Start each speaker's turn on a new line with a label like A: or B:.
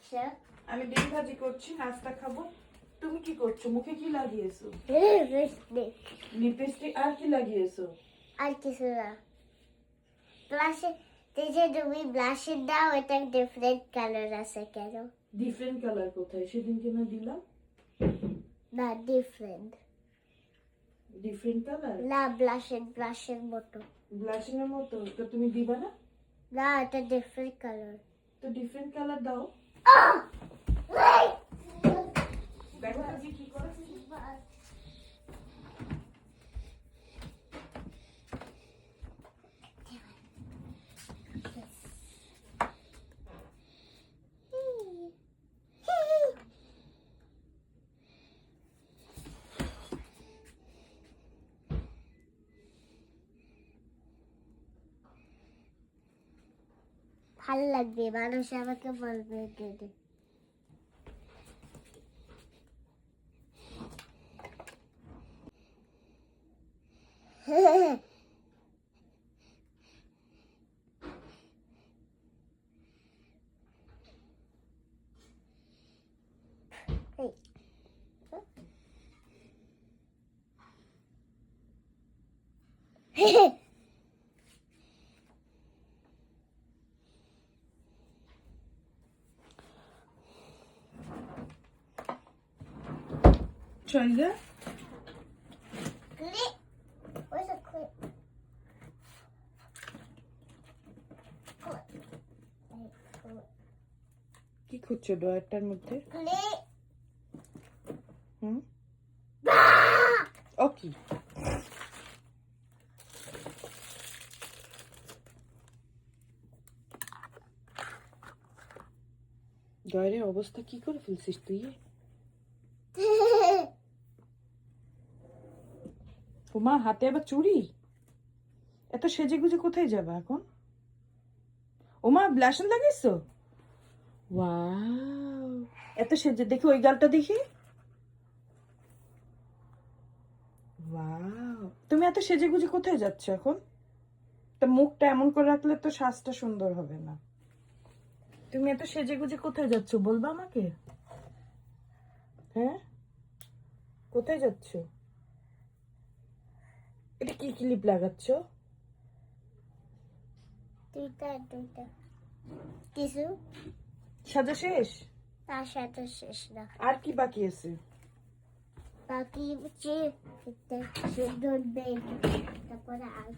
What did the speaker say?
A: আচ্ছা
B: আমি ডিম ভাজি করছি, নাস্তা খাবো। তুমি কি করছো? মুখে কি লাগিয়েছো? লিপস্টিক আর কি লাগিয়েছো?
A: আর কিছু না ব্লাশে যে তুমি ব্লাশে দাও এটা ডিফারেন্ট কালার আছে কেন
B: ডিফারেন্ট কালার কোথায়? সেদিন কেন দিলাম?
A: না ডিফারেন্ট
B: ডিফারেন্ট কালার?
A: না ব্লাশের মতো
B: ব্লাশিং এর মতো তো তুমি দিবা না?
A: না এটা ডিফারেন্ট কালার
B: তো ডিফারেন্ট কালার দাও। দেখো আজকে কি করে।
A: ভালো লাগবে মানুষ আমাকে বলবে কেটে
B: চলবে?
A: Clip. Where's a clip?
B: কি খুঁজছো ড্রয়ারটার মধ্যে?
A: Clip.
B: হুম, ও কি? ড্রয়ারের অবস্থা কি করে ফেলছিস তুই? ওমা হাতে আবার চুড়ি? এত সেজে গুজে কোথায় যাবে এখন? ওমা ব্লাশন লাগাইছো? ওয়াও, এত সেজে দেখি ওই গালটা দেখি। ওয়াও, তুমি এত সেজে গুজে কোথায় যাচ্ছ এখন? তা মুখটা এমন করে রাখলে তো সাজটা সুন্দর হবে না। তুমি এত সেজে গুজে কোথায় যাচ্ছ বলবা আমাকে? হ্যাঁ, কোথায় যাচ্ছ? এটা কি ক্লিপ লাগাচ্ছ?
A: দুইটা কিছু
B: সাজা শেষ?
A: তার সাথে শেষ না
B: আর কি বাকি আছে?
A: বাকি হচ্ছে সুন্দর বেড তারপরে আর